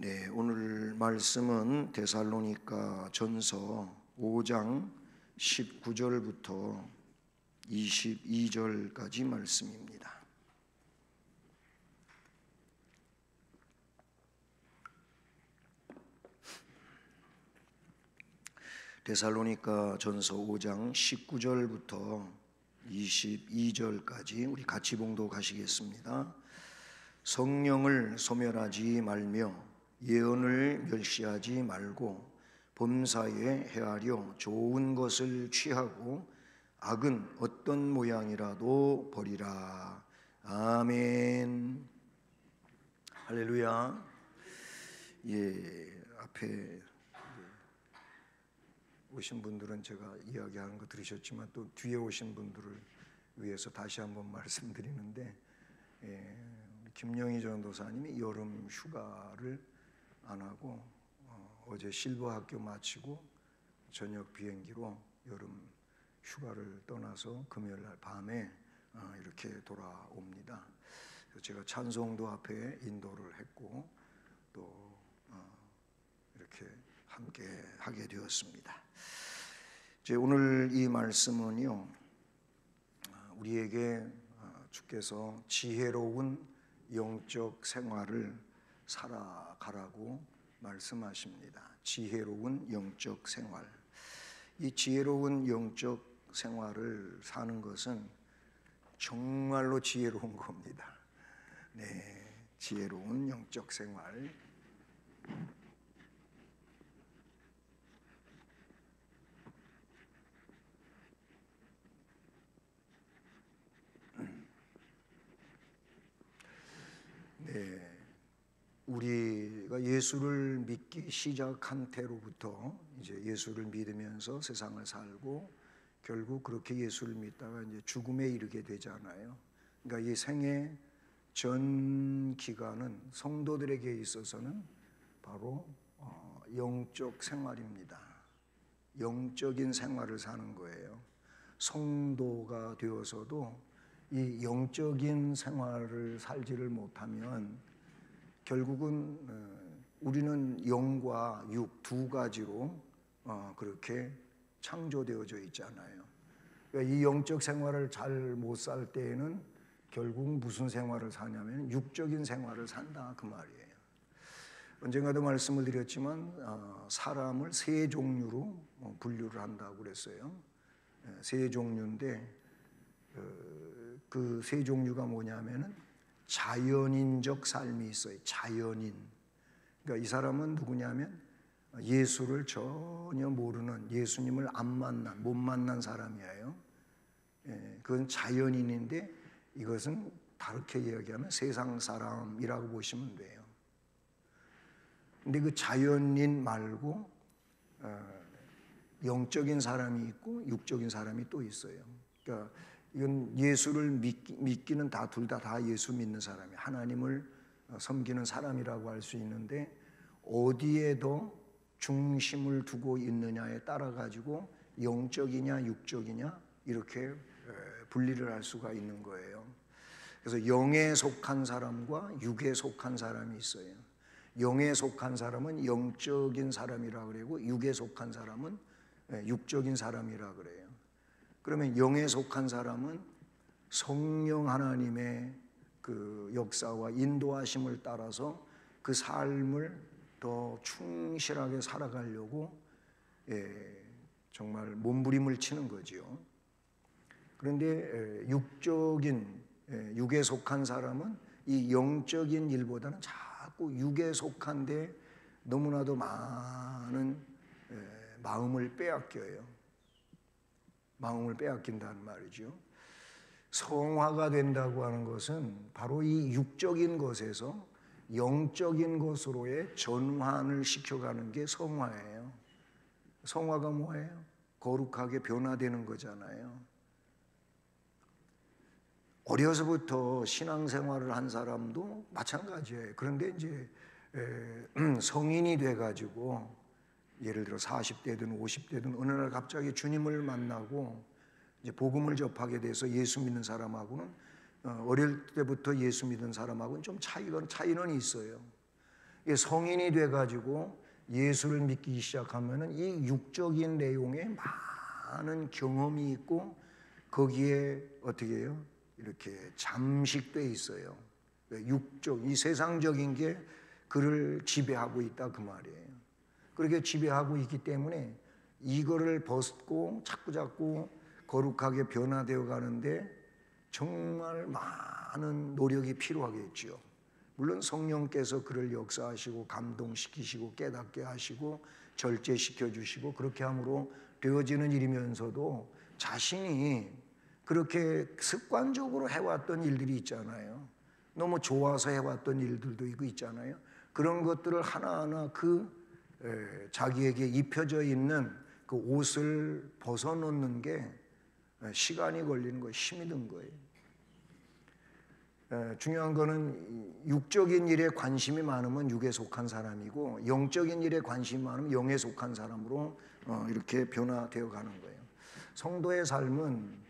네, 오늘 말씀은 데살로니가 전서 5장 19절부터 22절까지 말씀입니다. 데살로니가 전서 5장 19절부터 22절까지 우리 같이 봉독하시겠습니다. 성령을 소멸하지 말며 예언을 멸시하지 말고 범사에 헤아려 좋은 것을 취하고 악은 어떤 모양이라도 버리라. 아멘. 할렐루야. 앞에 오신 분들은 제가 이야기하는 거 들으셨지만 또 뒤에 오신 분들을 위해서 다시 한번 말씀드리는데, 김영희 전도사님이 여름 휴가를 안 하고 어제 실버 학교 마치고 저녁 비행기로 여름 휴가를 떠나서 금요일 날 밤에 이렇게 돌아옵니다. 제가 찬송도 앞에 인도를 했고 또 이렇게 함께 하게 되었습니다. 이제 오늘 이 말씀은요, 우리에게 주께서 지혜로운 영적 생활을 살아가라고 말씀하십니다. 지혜로운 영적 생활. 이 지혜로운 영적 생활을 사는 것은 정말로 지혜로운 겁니다. 네, 지혜로운 영적 생활. 네, 우리가 예수를 믿기 시작한 때로부터 이제 예수를 믿으면서 세상을 살고 결국 그렇게 예수를 믿다가 이제 죽음에 이르게 되잖아요. 그러니까 이 생애 전 기간은 성도들에게 있어서는 바로 영적 생활입니다. 영적인 생활을 사는 거예요. 성도가 되어서도 이 영적인 생활을 살지를 못하면 결국은 우리는 영과 육 두 가지로 그렇게 창조되어져 있잖아요. 그러니까 이 영적 생활을 잘 못 살 때에는 결국 무슨 생활을 사냐면 육적인 생활을 산다 그 말이에요. 언젠가도 말씀을 드렸지만 사람을 세 종류로 분류를 한다고 그랬어요. 세 종류인데 그 세 종류가 뭐냐면은 자연인적 삶이 있어요. 자연인. 그러니까 이 사람은 누구냐면 예수를 전혀 모르는, 예수님을 못 만난 사람이에요. 그건 자연인인데 이것은 다르게 이야기하면 세상 사람이라고 보시면 돼요. 근데 그 자연인 말고 영적인 사람이 있고 육적인 사람이 또 있어요. 그러니까 이건 예수를 믿기는 둘 다 예수 믿는 사람이 하나님을 섬기는 사람이라고 할 수 있는데 어디에 더 중심을 두고 있느냐에 따라 가지고 영적이냐 육적이냐 이렇게 분리를 할 수가 있는 거예요. 그래서 영에 속한 사람과 육에 속한 사람이 있어요. 영에 속한 사람은 영적인 사람이라 그러고 육에 속한 사람은 육적인 사람이라 그래요. 그러면 영에 속한 사람은 성령 하나님의 그 역사와 인도하심을 따라서 그 삶을 더 충실하게 살아가려고 정말 몸부림을 치는 거지요. 그런데 육에 속한 사람은 이 영적인 일보다는 자꾸 육에 속한데 너무나도 많은 마음을 빼앗겨요. 마음을 빼앗긴다는 말이죠. 성화가 된다고 하는 것은 바로 이 육적인 것에서 영적인 것으로의 전환을 시켜가는 게 성화예요. 성화가 뭐예요? 거룩하게 변화되는 거잖아요. 어려서부터 신앙생활을 한 사람도 마찬가지예요. 그런데 이제 성인이 돼가지고 예를 들어 40대든 50대든 어느 날 갑자기 주님을 만나고 이제 복음을 접하게 돼서 예수 믿는 사람하고는 어릴 때부터 예수 믿는 사람하고는 좀 차이는 있어요. 성인이 돼가지고 예수를 믿기 시작하면은 이 육적인 내용에 많은 경험이 있고 거기에 어떻게 해요? 이렇게 잠식돼 있어요. 육적, 이 세상적인 게 그를 지배하고 있다 그 말이에요. 그렇게 지배하고 있기 때문에 이거를 벗고 자꾸 거룩하게 변화되어 가는데 정말 많은 노력이 필요하겠죠. 물론 성령께서 그를 역사하시고 감동시키시고 깨닫게 하시고 절제시켜 주시고 그렇게 함으로 되어지는 일이면서도 자신이 그렇게 습관적으로 해왔던 일들이 있잖아요. 너무 좋아서 해왔던 일들도 있잖아요. 그런 것들을 하나하나 자기에게 입혀져 있는 그 옷을 벗어놓는 게 시간이 걸리는 거예요. 힘이 든 거예요. 중요한 거는 육적인 일에 관심이 많으면 육에 속한 사람이고 영적인 일에 관심이 많으면 영에 속한 사람으로 이렇게 변화되어 가는 거예요. 성도의 삶은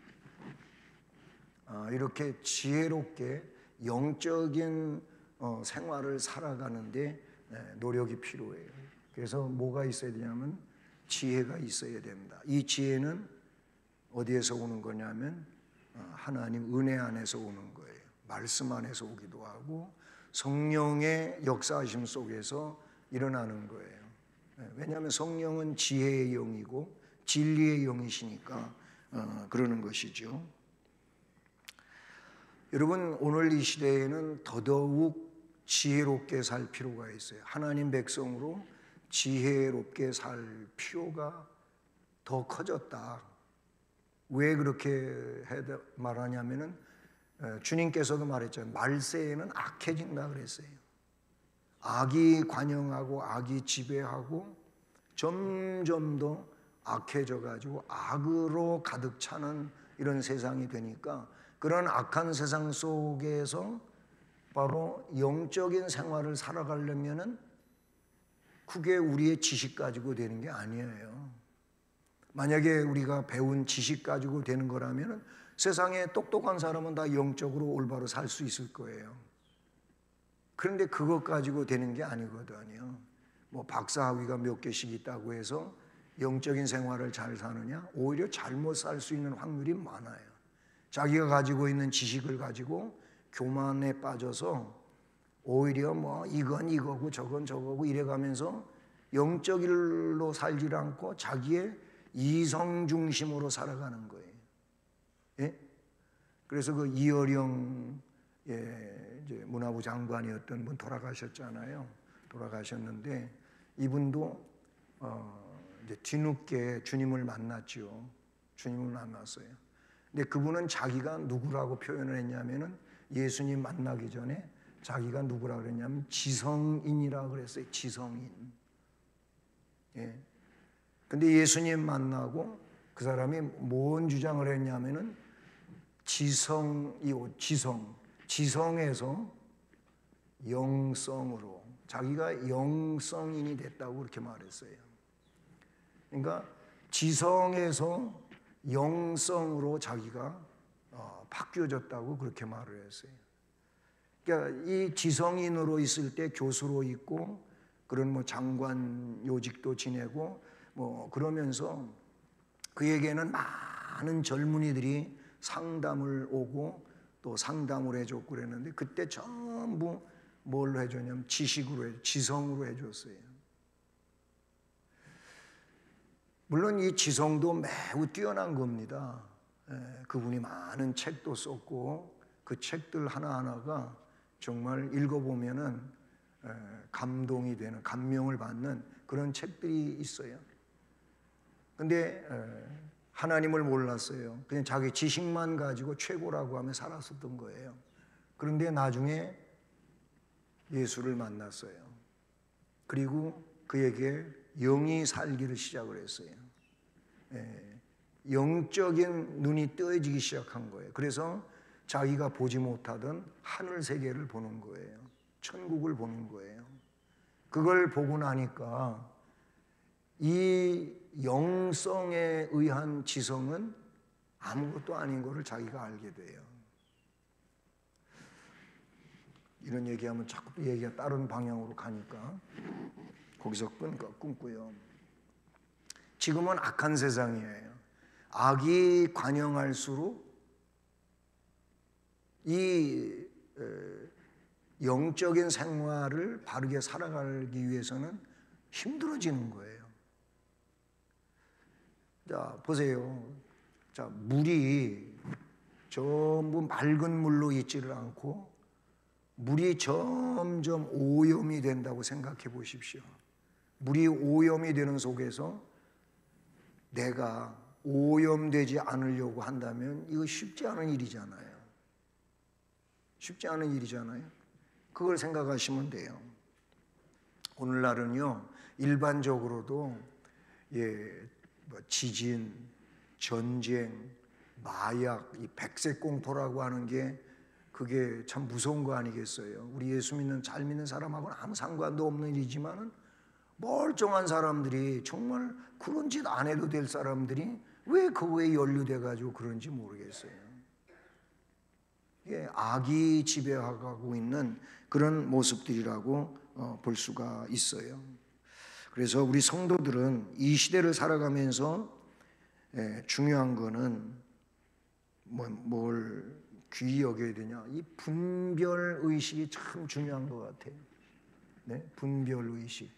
이렇게 지혜롭게 영적인 생활을 살아가는데 노력이 필요해요. 그래서 뭐가 있어야 되냐면 지혜가 있어야 됩니다. 이 지혜는 어디에서 오는 거냐면 하나님 은혜 안에서 오는 거예요. 말씀 안에서 오기도 하고 성령의 역사하심 속에서 일어나는 거예요. 왜냐하면 성령은 지혜의 영이고 진리의 영이시니까 그러는 것이죠. 여러분, 오늘 이 시대에는 더더욱 지혜롭게 살 필요가 있어요. 하나님 백성으로 지혜롭게 살 필요가 더 커졌다. 왜 그렇게 말하냐면은 주님께서도 말했잖아요. 말세에는 악해진다 그랬어요. 악이 관영하고 악이 지배하고 점점 더 악해져 가지고 악으로 가득 차는 이런 세상이 되니까 그런 악한 세상 속에서 바로 영적인 생활을 살아가려면은 그게 우리의 지식 가지고 되는 게 아니에요. 만약에 우리가 배운 지식 가지고 되는 거라면은 세상에 똑똑한 사람은 다 영적으로 올바로 살 수 있을 거예요. 그런데 그것 가지고 되는 게 아니거든요. 뭐 박사학위가 몇 개씩 있다고 해서 영적인 생활을 잘 사느냐? 오히려 잘못 살 수 있는 확률이 많아요. 자기가 가지고 있는 지식을 가지고 교만에 빠져서 오히려 뭐 이건 이거고 저건 저거고 이래가면서 영적 일로 살지 않고 자기의 이성 중심으로 살아가는 거예요. 예? 그래서 그 이어령 이제 문화부 장관이었던 분 돌아가셨잖아요. 돌아가셨는데 이분도 이제 뒤늦게 주님을 만났죠. 주님을 만났어요. 근데 그분은 자기가 누구라고 표현을 했냐면은 예수님 만나기 전에 자기가 누구라고 그랬냐면 지성인이라고 그랬어요. 지성인. 예. 근데 예수님 만나고 그 사람이 뭔 주장을 했냐면은 지성에서 영성으로 자기가 영성인이 됐다고 그렇게 말했어요. 그러니까 지성에서 영성으로 자기가 바뀌어졌다고 그렇게 말을 했어요. 그러니까 이 지성인으로 있을 때 교수로 있고 그런 뭐 장관 요직도 지내고 뭐 그러면서 그에게는 많은 젊은이들이 상담을 오고 또 상담을 해줬고 그랬는데 그때 전부 뭘로 해줬냐면 지식으로 지성으로 해줬어요. 물론 이 지성도 매우 뛰어난 겁니다. 그분이 많은 책도 썼고 그 책들 하나하나가 정말 읽어보면은 감동이 되는 감명을 받는 그런 책들이 있어요. 근데 하나님을 몰랐어요. 그냥 자기 지식만 가지고 최고라고 하며 살았었던 거예요. 그런데 나중에 예수를 만났어요. 그리고 그에게 영이 살기를 시작을 했어요. 영적인 눈이 뜨여지기 시작한 거예요. 그래서 자기가 보지 못하던 하늘 세계를 보는 거예요. 천국을 보는 거예요. 그걸 보고 나니까 이 영성에 의한 지성은 아무것도 아닌 것을 자기가 알게 돼요. 이런 얘기하면 자꾸 또 얘기가 다른 방향으로 가니까 거기서 끊고요. 지금은 악한 세상이에요. 악이 관영할수록 이 영적인 생활을 바르게 살아가기 위해서는 힘들어지는 거예요. 자, 보세요. 자, 물이 전부 맑은 물로 있지를 않고 물이 점점 오염이 된다고 생각해 보십시오. 물이 오염이 되는 속에서 내가 오염되지 않으려고 한다면 이거 쉽지 않은 일이잖아요. 쉽지 않은 일이잖아요. 그걸 생각하시면 돼요. 오늘날은요, 일반적으로도 지진, 전쟁, 마약, 이 백색 공포라고 하는 게 그게 참 무서운 거 아니겠어요? 우리 예수 믿는 잘 믿는 사람하고는 아무 상관도 없는 일이지만은 멀쩡한 사람들이 정말 그런 짓 안 해도 될 사람들이 왜 그거에 연루돼 가지고 그런지 모르겠어요. 이게 악이 지배하고 있는 그런 모습들이라고 볼 수가 있어요. 그래서 우리 성도들은 이 시대를 살아가면서 중요한 거는 뭘 귀히 여겨야 되냐? 이 분별 의식이 참 중요한 것 같아요. 네, 분별 의식.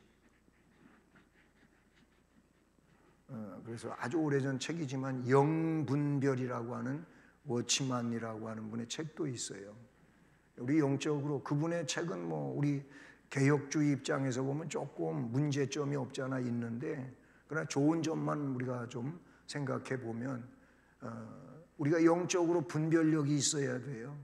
그래서 아주 오래전 책이지만 영분별이라고 하는 워치만이라고 하는 분의 책도 있어요. 우리 영적으로 그분의 책은 뭐 우리 개혁주의 입장에서 보면 조금 문제점이 없지 않아 있는데, 그러나 좋은 점만 우리가 좀 생각해 보면 우리가 영적으로 분별력이 있어야 돼요.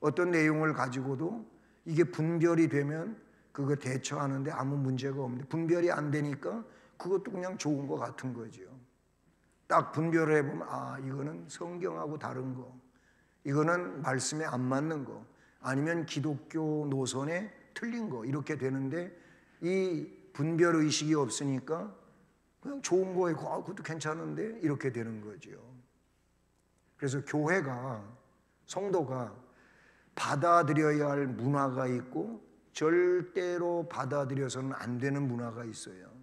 어떤 내용을 가지고도 이게 분별이 되면 그거 대처하는데 아무 문제가 없는데, 분별이 안 되니까 그것도 그냥 좋은 것 같은 거죠. 딱 분별을 해보면 이거는 성경하고 다른 거, 이거는 말씀에 안 맞는 거, 아니면 기독교 노선에 틀린 거, 이렇게 되는데 이 분별 의식이 없으니까 그냥 좋은 거에 그것도 괜찮은데 이렇게 되는 거죠. 그래서 교회가, 성도가 받아들여야 할 문화가 있고 절대로 받아들여서는 안 되는 문화가 있어요.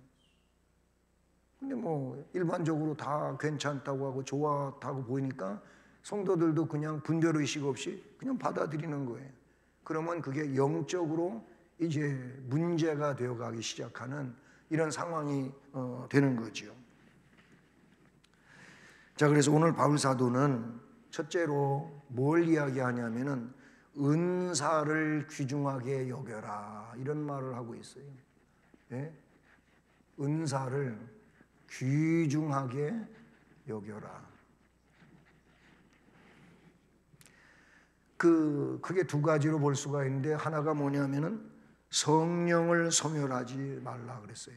근데 뭐 일반적으로 다 괜찮다고 하고 좋았다고 보이니까 성도들도 그냥 분별의식 없이 그냥 받아들이는 거예요. 그러면 그게 영적으로 이제 문제가 되어가기 시작하는 이런 상황이 되는 거죠. 자, 그래서 오늘 바울 사도는 첫째로 뭘 이야기하냐면은 은사를 귀중하게 여겨라, 이런 말을 하고 있어요. 예? 은사를 귀중하게 여겨라. 크게 두 가지로 볼 수가 있는데, 하나가 뭐냐면은 성령을 소멸하지 말라 그랬어요.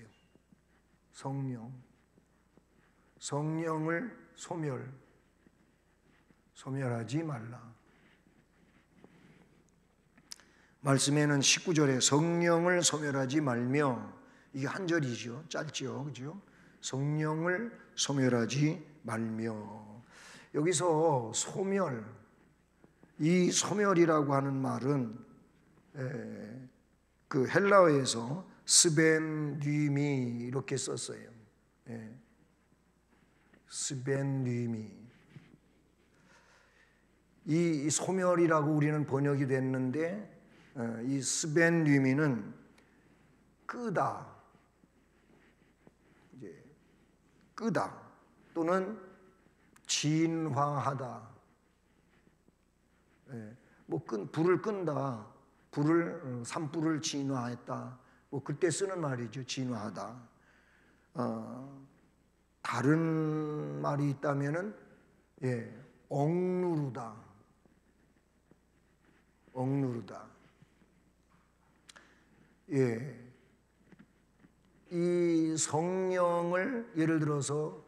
성령을 소멸하지 말라. 말씀에는 19절에 성령을 소멸하지 말며, 이게 한 절이죠. 짧죠, 그죠? 성령을 소멸하지 말며. 여기서 소멸, 이 소멸이라고 하는 말은 그 헬라어에서 스벤뉘미 이렇게 썼어요. 스벤뉘미. 이 소멸이라고 우리는 번역이 됐는데, 이 스벤뉘미는 끄다, 이제 끄다 또는 진화하다. 뭐 불을 끈다, 산불을 진화했다. 뭐 그때 쓰는 말이죠. 진화하다. 다른 말이 있다면은 억누르다. 이 성령을, 예를 들어서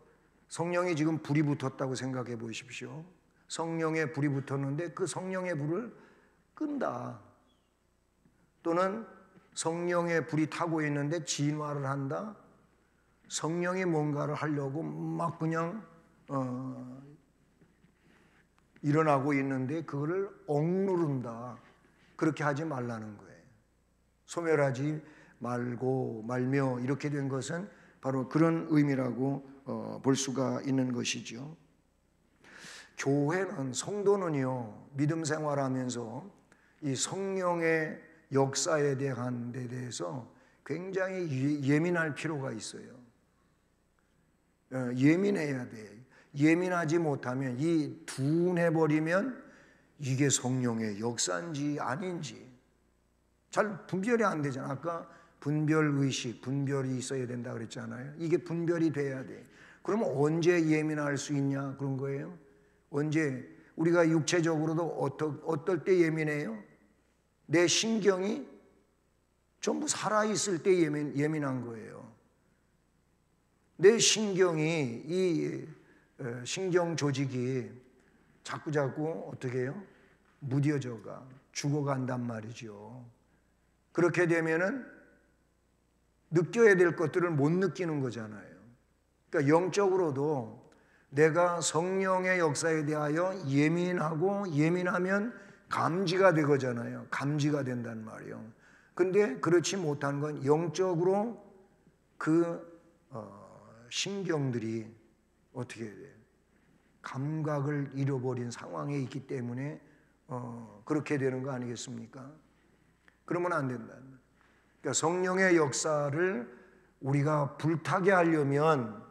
성령이 지금 불이 붙었다고 생각해 보십시오. 성령에 불이 붙었는데 그 성령의 불을 끈다. 또는 성령의 불이 타고 있는데 진화를 한다. 성령이 뭔가를 하려고 막 그냥 일어나고 있는데 그거를 억누른다. 그렇게 하지 말라는 거예요. 소멸하지 말며 이렇게 된 것은 바로 그런 의미라고 볼 수가 있는 것이죠. 교회는, 성도는요, 믿음 생활하면서 이 성령의 역사에 대한 데 대해서 굉장히 예민할 필요가 있어요. 예민해야 돼. 예민하지 못하면, 이 둔해버리면 이게 성령의 역사인지 아닌지 잘 분별이 안 되잖아. 아까 분별의식, 분별이 있어야 된다 그랬잖아요. 이게 분별이 돼야 돼. 그러면 언제 예민할 수 있냐 그런 거예요. 언제? 우리가 육체적으로도 어떨 때 예민해요? 내 신경이 전부 살아있을 때 예민한 거예요. 내 신경이, 이 신경 조직이 자꾸 어떻게 해요? 무뎌져가, 죽어간단 말이죠. 그렇게 되면은 느껴야 될 것들을 못 느끼는 거잖아요. 그러니까 영적으로도 내가 성령의 역사에 대하여 예민하면 감지가 되거잖아요. 감지가 된단 말이에요. 근데 그렇지 못한 건 영적으로 그 신경들이 어떻게 돼요? 감각을 잃어버린 상황에 있기 때문에 그렇게 되는 거 아니겠습니까? 그러면 안 된다. 그러니까 성령의 역사를 우리가 불타게 하려면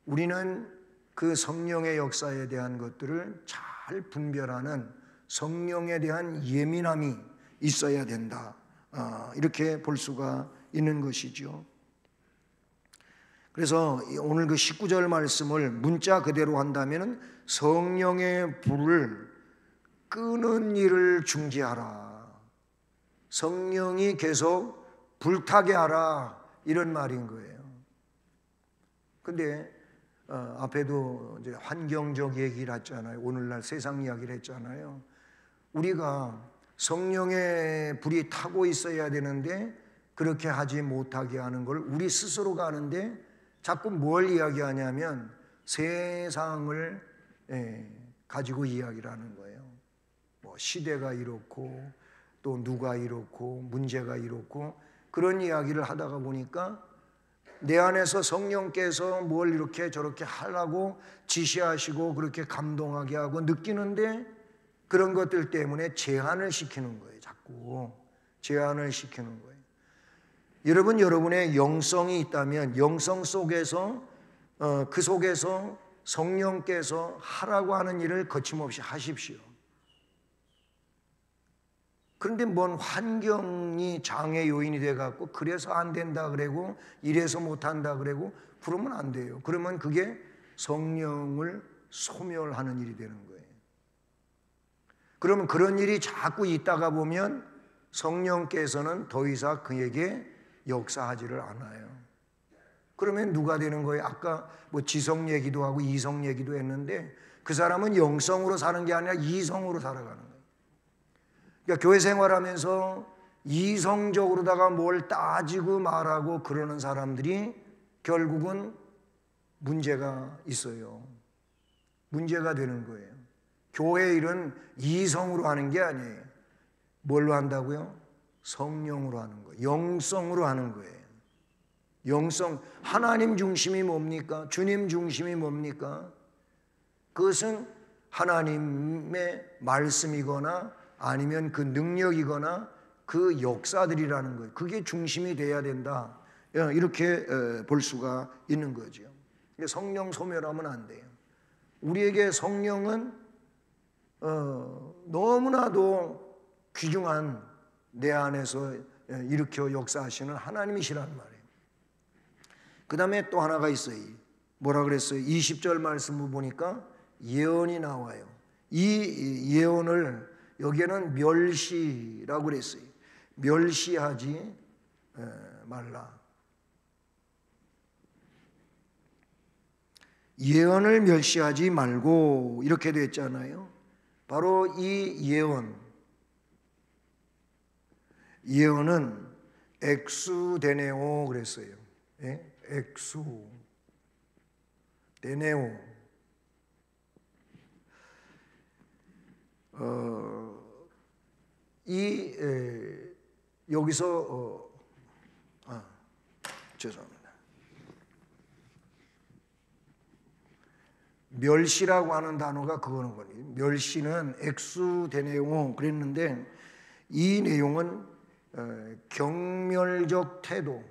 우리는 그 성령의 역사에 대한 것들을 잘 분별하는 성령에 대한 예민함이 있어야 된다. 이렇게 볼 수가 있는 것이죠. 그래서 오늘 그 19절 말씀을 문자 그대로 한다면 성령의 불을 끄는 일을 중지하라. 성령이 계속 불타게 하라. 이런 말인 거예요. 근데 앞에도 이제 환경적 얘기를 했잖아요. 오늘날 세상 이야기를 했잖아요. 우리가 성령의 불이 타고 있어야 되는데 그렇게 하지 못하게 하는 걸 우리 스스로가 하는데 자꾸 뭘 이야기하냐면 세상을 가지고 이야기를 하는 거예요. 뭐 시대가 이렇고 또 누가 이렇고 문제가 이렇고 그런 이야기를 하다가 보니까 내 안에서 성령께서 뭘 이렇게 저렇게 하라고 지시하시고 그렇게 감동하게 하고 느끼는데 그런 것들 때문에 제한을 시키는 거예요. 자꾸 제한을 시키는 거예요. 여러분의 영성이 있다면 영성 속에서 그 속에서 성령께서 하라고 하는 일을 거침없이 하십시오. 그런데 뭔 환경이 장애 요인이 돼갖고 그래서 안 된다 그러고 이래서 못한다 그러고 그러면 안 돼요. 그러면 그게 성령을 소멸하는 일이 되는 거예요. 그러면 그런 일이 자꾸 있다가 보면 성령께서는 더 이상 그에게 역사하지를 않아요. 그러면 누가 되는 거예요? 아까 뭐 지성 얘기도 하고 이성 얘기도 했는데 그 사람은 영성으로 사는 게 아니라 이성으로 살아가는 거예요. 그러니까 교회 생활하면서 이성적으로다가 뭘 따지고 말하고 그러는 사람들이 결국은 문제가 있어요. 문제가 되는 거예요. 교회 일은 이성으로 하는 게 아니에요. 뭘로 한다고요? 성령으로 하는 거예요. 영성으로 하는 거예요. 영성, 하나님 중심이 뭡니까? 주님 중심이 뭡니까? 그것은 하나님의 말씀이거나 아니면 그 능력이거나 그 역사들이라는 거예요. 그게 중심이 돼야 된다. 이렇게 볼 수가 있는 거죠. 성령 소멸하면 안 돼요. 우리에게 성령은 너무나도 귀중한 내 안에서 일으켜 역사하시는 하나님이시란 말이에요. 그 다음에 또 하나가 있어요. 뭐라 그랬어요? 20절 말씀을 보니까 예언이 나와요. 이 예언을 여기에는 멸시라고 그랬어요. 멸시하지 말라. 예언을 멸시하지 말고 이렇게 됐잖아요. 바로 이 예언은 엑수데네오 그랬어요. 예? 엑수데네오. 여기서 죄송합니다. 멸시라고 하는 단어가 그거는 거예요. 멸시는 엑수데네오 그랬는데 이 내용은 경멸적 태도,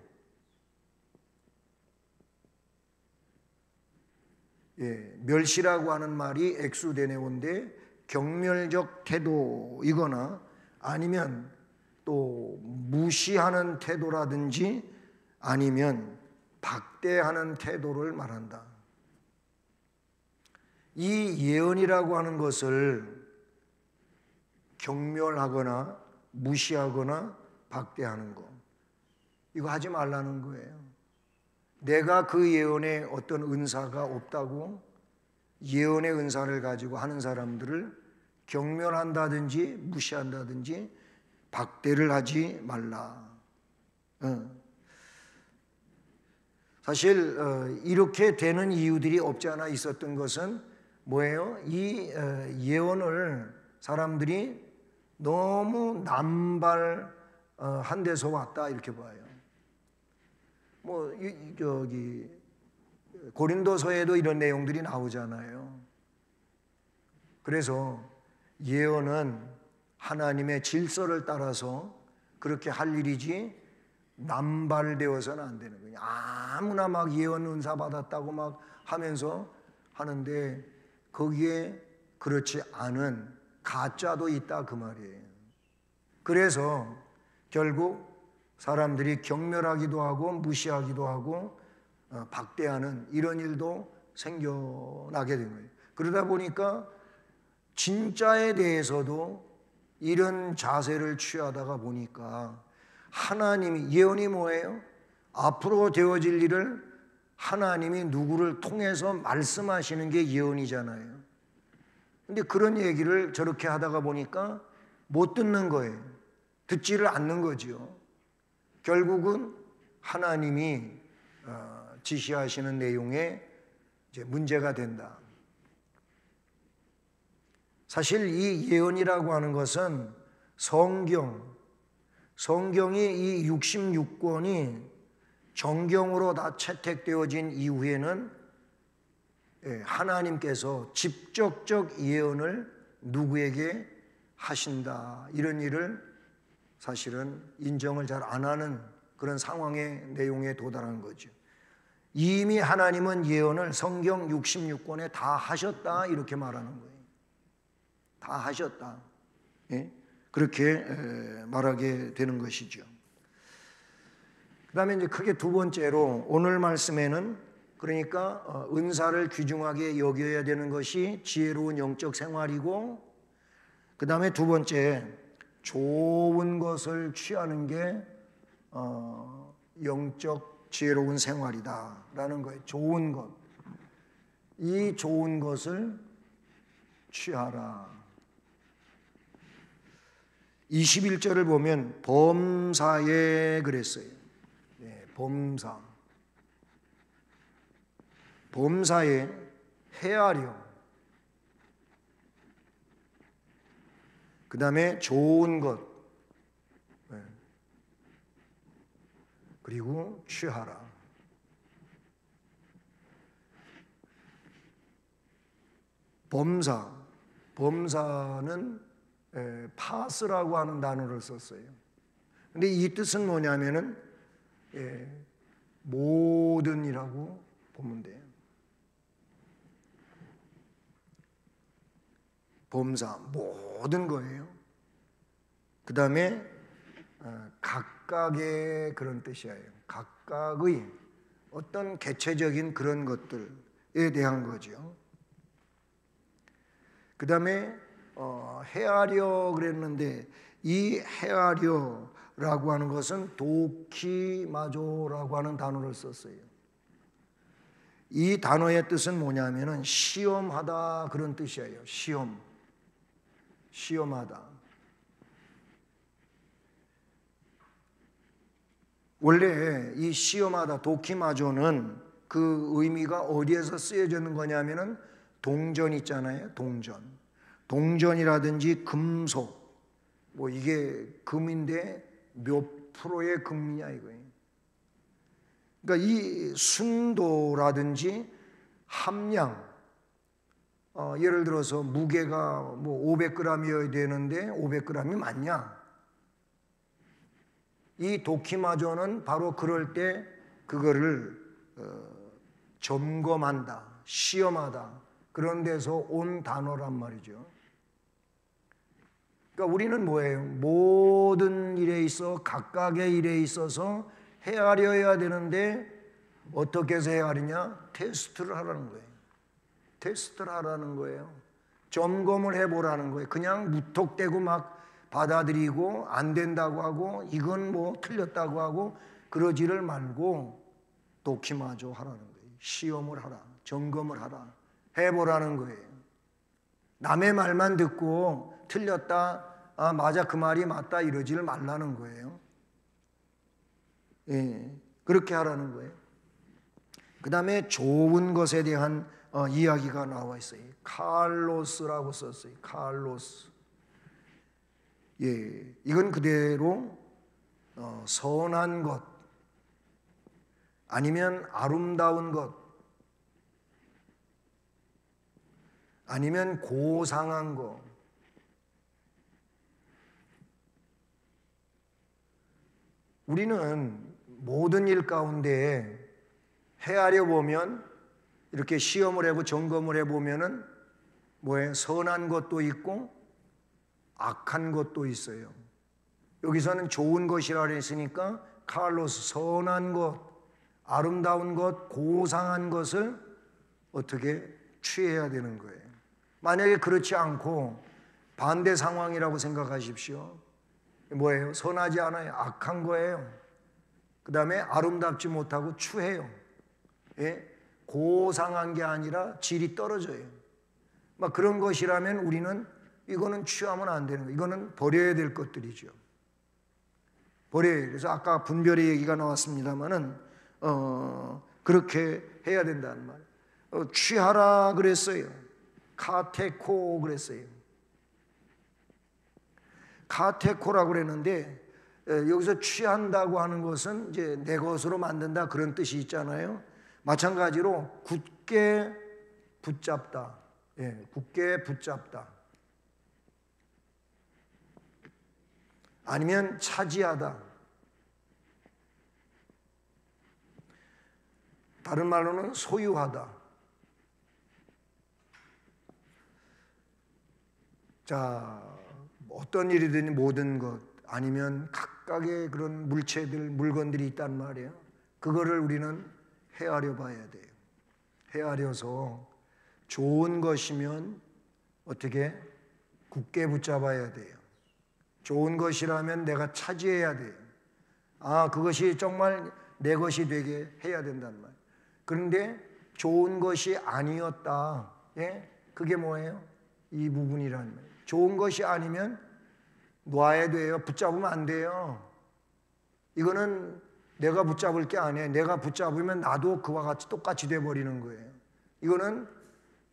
멸시라고 하는 말이 엑수데네오인데 경멸적 태도이거나 아니면 또 무시하는 태도라든지 아니면 박대하는 태도를 말한다. 이 예언이라고 하는 것을 경멸하거나 무시하거나 박대하는 거, 이거 하지 말라는 거예요. 내가 그 예언에 어떤 은사가 없다고 예언의 은사를 가지고 하는 사람들을 경멸한다든지 무시한다든지 박대를 하지 말라. 사실 이렇게 되는 이유들이 없지 않아 있었던 것은 뭐예요? 이 예언을 사람들이 너무 남발한 데서 왔다 이렇게 봐요. 저기 고린도서에도 이런 내용들이 나오잖아요. 그래서 예언은 하나님의 질서를 따라서 그렇게 할 일이지 남발되어서는 안 되는 거예요. 아무나 막 예언 은사 받았다고 막 하면서 하는데 거기에 그렇지 않은 가짜도 있다 그 말이에요. 그래서 결국 사람들이 경멸하기도 하고 무시하기도 하고 박대하는 이런 일도 생겨나게 된 거예요. 그러다 보니까 진짜에 대해서도 이런 자세를 취하다가 보니까 하나님이, 예언이 뭐예요? 앞으로 되어질 일을 하나님이 누구를 통해서 말씀하시는 게 예언이잖아요. 근데 그런 얘기를 저렇게 하다가 보니까 못 듣는 거예요. 듣지를 않는 거죠. 결국은 하나님이 지시하시는 내용에 이제 문제가 된다. 사실 이 예언이라고 하는 것은 성경이 이 66권이 정경으로 다 채택되어진 이후에는 하나님께서 직접적 예언을 누구에게 하신다, 이런 일을 사실은 인정을 잘 안 하는 그런 상황의 내용에 도달한 거죠. 이미 하나님은 예언을 성경 66권에 다 하셨다 이렇게 말하는 거예요. 다 하셨다. 그렇게 말하게 되는 것이죠. 그 다음에 이제 크게 두 번째로 오늘 말씀에는 그러니까 은사를 귀중하게 여겨야 되는 것이 지혜로운 영적 생활이고, 그 다음에 두 번째 좋은 것을 취하는 게 영적 지혜로운 생활이다라는 거예요. 좋은 것, 이 좋은 것을 취하라. 21절을 보면 범사에 그랬어요. 범사에 헤아려, 그 다음에 좋은 것, 그리고 취하라. 범사는 파스라고 하는 단어를 썼어요. 근데 이 뜻은 뭐냐면은 모든이라고 보면 돼요. 범사, 모든 거예요. 그 다음에 각각의 그런 뜻이에요. 각각의 어떤 개체적인 그런 것들에 대한 거죠. 그 다음에 헤아려 그랬는데 이 헤아려라고 하는 것은 도키마조라고 하는 단어를 썼어요. 이 단어의 뜻은 뭐냐면은 시험하다 그런 뜻이에요. 시험하다. 원래 이 시험하다, 도키마조는 그 의미가 어디에서 쓰여지는 거냐면은 동전 있잖아요. 동전이라든지 금속, 뭐 이게 금인데 몇 프로의 금이냐 이거예요. 그러니까 이 순도라든지 함량, 예를 들어서 무게가 뭐 500g이어야 되는데 500g이 맞냐? 이 도키마조는 바로 그럴 때 그거를 점검한다, 시험하다, 그런 데서 온 단어란 말이죠. 그러니까 우리는 뭐예요? 모든 일에 있어 각각의 일에 있어서 헤아려야 되는데 어떻게 해서 헤아리냐? 테스트를 하라는 거예요. 테스트를 하라는 거예요. 점검을 해보라는 거예요. 그냥 무턱대고 막 받아들이고 안 된다고 하고 이건 뭐 틀렸다고 하고 그러지를 말고 도키마조 하라는 거예요. 시험을 하라, 점검을 하라, 해보라는 거예요. 남의 말만 듣고 틀렸다, 아 맞아 그 말이 맞다 이러지를 말라는 거예요. 예, 그렇게 하라는 거예요. 그 다음에 좋은 것에 대한 이야기가 나와 있어요. 칼로스라고 썼어요. 칼로스. 예, 이건 그대로 선한 것, 아니면 아름다운 것, 아니면 고상한 것. 우리는 모든 일 가운데 헤아려 보면 이렇게 시험을 해보고 점검을 해보면은 뭐예요? 선한 것도 있고 악한 것도 있어요. 여기서는 좋은 것이라 했으니까 칼로스, 선한 것, 아름다운 것, 고상한 것을 어떻게 취해야 되는 거예요. 만약에 그렇지 않고 반대 상황이라고 생각하십시오. 뭐예요? 선하지 않아요. 악한 거예요. 그 다음에 아름답지 못하고 추해요. 예? 고상한 게 아니라 질이 떨어져요. 막 그런 것이라면 우리는 이거는 취하면 안 되는 거예요. 이거는 버려야 될 것들이죠. 버려야. 그래서 아까 분별의 얘기가 나왔습니다만은 그렇게 해야 된다는 말. 취하라 그랬어요. 카테코 그랬어요. 카테코라고 그랬는데 여기서 취한다고 하는 것은 이제 내 것으로 만든다 그런 뜻이 있잖아요. 마찬가지로 굳게 붙잡다. 예, 굳게 붙잡다. 아니면 차지하다. 다른 말로는 소유하다. 자, 어떤 일이든 모든 것 아니면 각각의 그런 물체들, 물건들이 있단 말이에요. 그거를 우리는 헤아려 봐야 돼요. 헤아려서 좋은 것이면 어떻게 굳게 붙잡아야 돼요. 좋은 것이라면 내가 차지해야 돼요. 아, 그것이 정말 내 것이 되게 해야 된단 말이에요. 그런데 좋은 것이 아니었다. 예? 그게 뭐예요? 이 부분이라는 말이에요. 좋은 것이 아니면 놔야 돼요. 붙잡으면 안 돼요. 이거는 내가 붙잡을 게 아니에요. 내가 붙잡으면 나도 그와 같이 똑같이 돼버리는 거예요. 이거는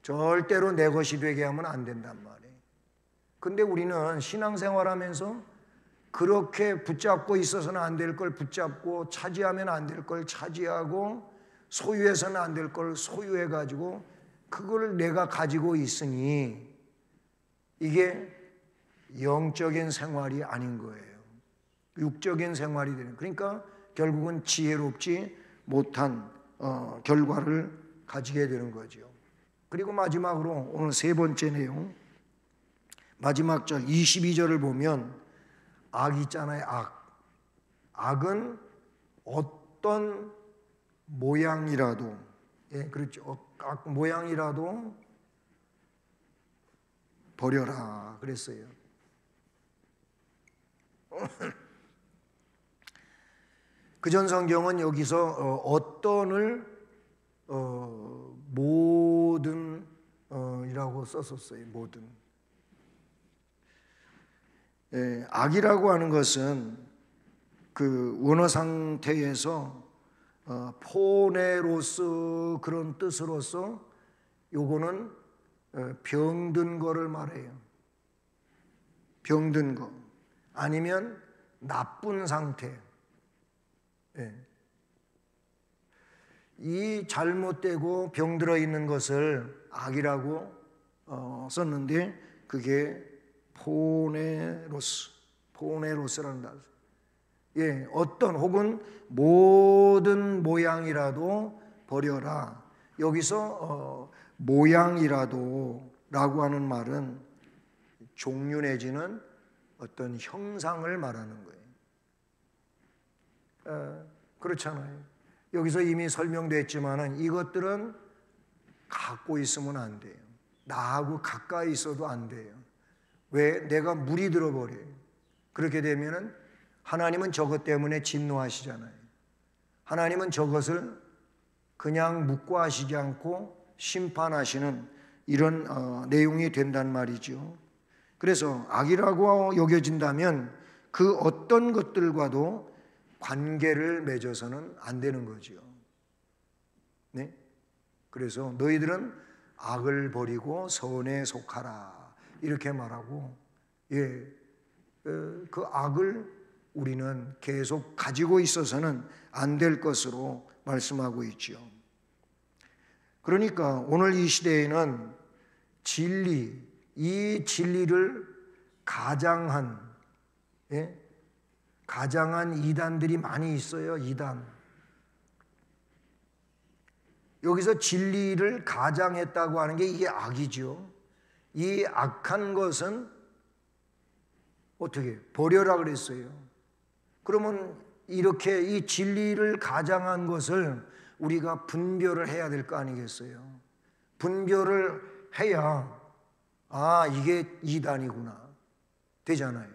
절대로 내 것이 되게 하면 안 된단 말이에요. 근데 우리는 신앙생활하면서 그렇게 붙잡고 있어서는 안 될 걸 붙잡고 차지하면 안 될 걸 차지하고 소유해서는 안 될 걸 소유해가지고 그걸 내가 가지고 있으니 이게 영적인 생활이 아닌 거예요. 육적인 생활이 되는. 그러니까 결국은 지혜롭지 못한 결과를 가지게 되는 거죠. 그리고 마지막으로 오늘 세 번째 내용, 마지막 절 22절을 보면 악 있잖아요. 악. 악은 어떤 모양이라도, 예, 그렇죠. 악 모양이라도 버려라 그랬어요. 그전 성경은 여기서 어떤을 모든 이라고 썼었어요. 모든. 예, 악이라고 하는 것은 그 원어 상태에서 포네로스 그런 뜻으로서 요거는 병든 거를 말해요. 병든 거. 아니면 나쁜 상태. 예. 이 잘못되고 병들어 있는 것을 악이라고 썼는데 그게 포네로스라는 단어. 예, 어떤 혹은 모든 모양이라도 버려라. 여기서 모양이라도라고 하는 말은 종류 내지는 어떤 형상을 말하는 거예요. 그렇잖아요. 여기서 이미 설명됐지만은 이것들은 갖고 있으면 안 돼요. 나하고 가까이 있어도 안 돼요. 왜? 내가 물이 들어버려요. 그렇게 되면은 하나님은 저것 때문에 진노하시잖아요. 하나님은 저것을 그냥 묵과하시지 않고 심판하시는 이런 내용이 된단 말이죠. 그래서 악이라고 여겨진다면 그 어떤 것들과도 관계를 맺어서는 안 되는 거죠. 네? 그래서 너희들은 악을 버리고 선에 속하라 이렇게 말하고, 예, 그 악을 우리는 계속 가지고 있어서는 안 될 것으로 말씀하고 있죠. 그러니까 오늘 이 시대에는 진리, 이 진리를 가장한 이단들이 많이 있어요. 이단. 여기서 진리를 가장했다고 하는 게 이게 악이죠. 이 악한 것은 어떻게 버려라 그랬어요. 그러면 이렇게 이 진리를 가장한 것을 우리가 분별을 해야 될 거 아니겠어요? 분별을 해야 이게 이단이구나 되잖아요.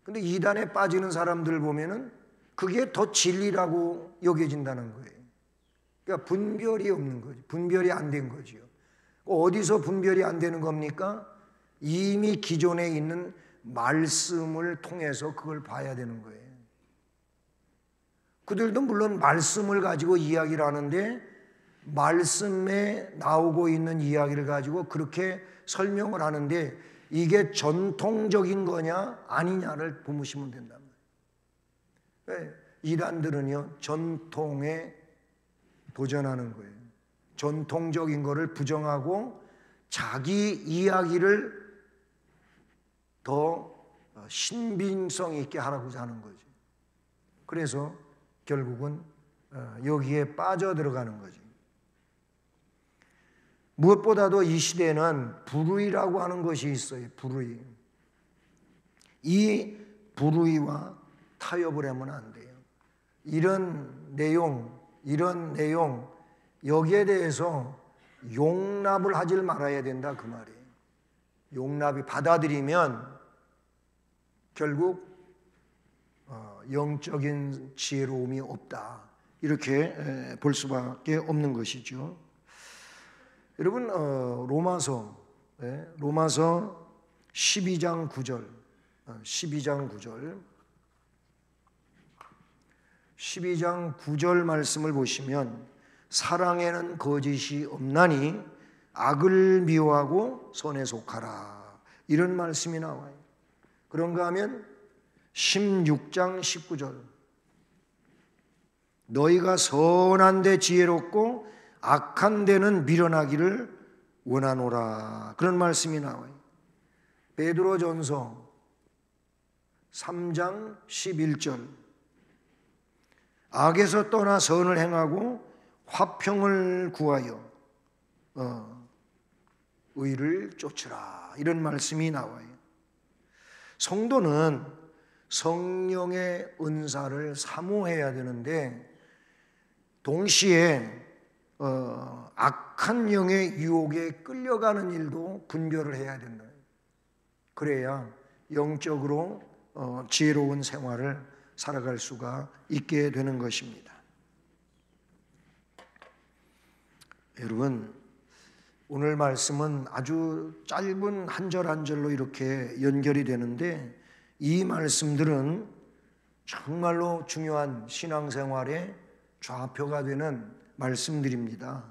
근데 이단에 빠지는 사람들 보면은 그게 더 진리라고 여겨진다는 거예요. 그러니까 분별이 없는 거죠. 분별이 안 된 거죠. 어디서 분별이 안 되는 겁니까? 이미 기존에 있는 말씀을 통해서 그걸 봐야 되는 거예요. 그들도 물론 말씀을 가지고 이야기를 하는데 말씀에 나오고 있는 이야기를 가지고 그렇게 설명을 하는데 이게 전통적인 거냐 아니냐를 보시면 된단 말이에요. 이단들은요 전통에 도전하는 거예요. 전통적인 거를 부정하고 자기 이야기를 더 신빙성 있게 하라고자 하는 거죠. 그래서 결국은 여기에 빠져 들어가는 거죠. 무엇보다도 이 시대에는 불의라고 하는 것이 있어요. 불의. 이 불의와 타협을 하면 안 돼요. 이런 내용 여기에 대해서 용납을 하지 말아야 된다 그 말이에요. 용납이 받아들이면 결국 영적인 지혜로움이 없다 이렇게 볼 수밖에 없는 것이죠. 여러분 로마서 12장 9절 12장 9절 말씀을 보시면 사랑에는 거짓이 없나니 악을 미워하고 선에 속하라 이런 말씀이 나와요. 그런가 하면 16장 19절 너희가 선한 데 지혜롭고 악한 데는 미련하기를 원하노라 그런 말씀이 나와요. 베드로전서 3장 11절 악에서 떠나 선을 행하고 화평을 구하여 의를 쫓으라 이런 말씀이 나와요. 성도는 성령의 은사를 사모해야 되는데 동시에 악한 영의 유혹에 끌려가는 일도 분별을 해야 된다. 그래야 영적으로 지혜로운 생활을 살아갈 수가 있게 되는 것입니다. 여러분 오늘 말씀은 아주 짧은 한 절 한 절로 이렇게 연결이 되는데 이 말씀들은 정말로 중요한 신앙생활의 좌표가 되는 말씀들입니다.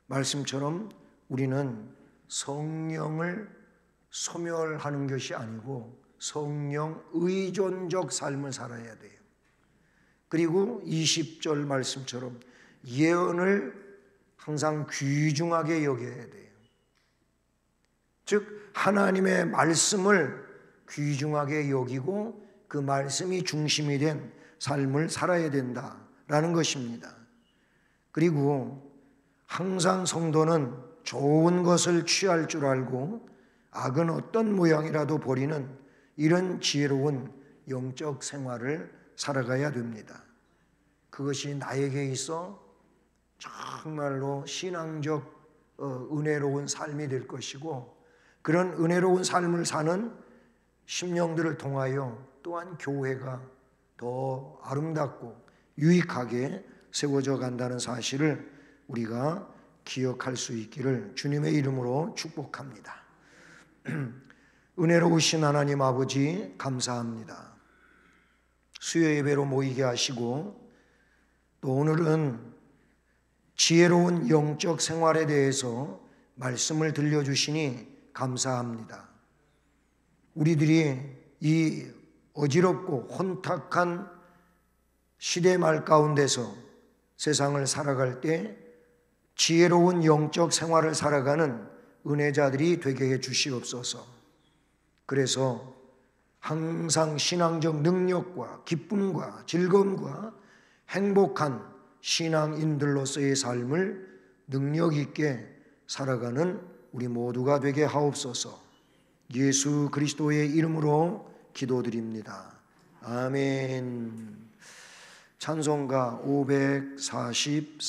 말씀처럼 우리는 성령을 소멸하는 것이 아니고 성령 의존적 삶을 살아야 돼요. 그리고 20절 말씀처럼 예언을 항상 귀중하게 여겨야 돼요. 즉 하나님의 말씀을 귀중하게 여기고 그 말씀이 중심이 된 삶을 살아야 된다라는 것입니다. 그리고 항상 성도는 좋은 것을 취할 줄 알고 악은 어떤 모양이라도 버리는 이런 지혜로운 영적 생활을 살아가야 됩니다. 그것이 나에게 있어 정말로 신앙적 은혜로운 삶이 될 것이고, 그런 은혜로운 삶을 사는 심령들을 통하여 또한 교회가 더 아름답고 유익하게 세워져 간다는 사실을 우리가 기억할 수 있기를 주님의 이름으로 축복합니다. 은혜로우신 하나님 아버지 감사합니다. 수요 예배로 모이게 하시고 또 오늘은 지혜로운 영적 생활에 대해서 말씀을 들려주시니 감사합니다. 우리들이 이 어지럽고 혼탁한 시대 말 가운데서 세상을 살아갈 때 지혜로운 영적 생활을 살아가는 은혜자들이 되게 해 주시옵소서. 그래서 항상 신앙적 능력과 기쁨과 즐거움과 행복한 신앙인들로서의 삶을 능력 있게 살아가는 우리 모두가 되게 하옵소서. 예수 그리스도의 이름으로 기도드립니다. 아멘. 찬송가 543절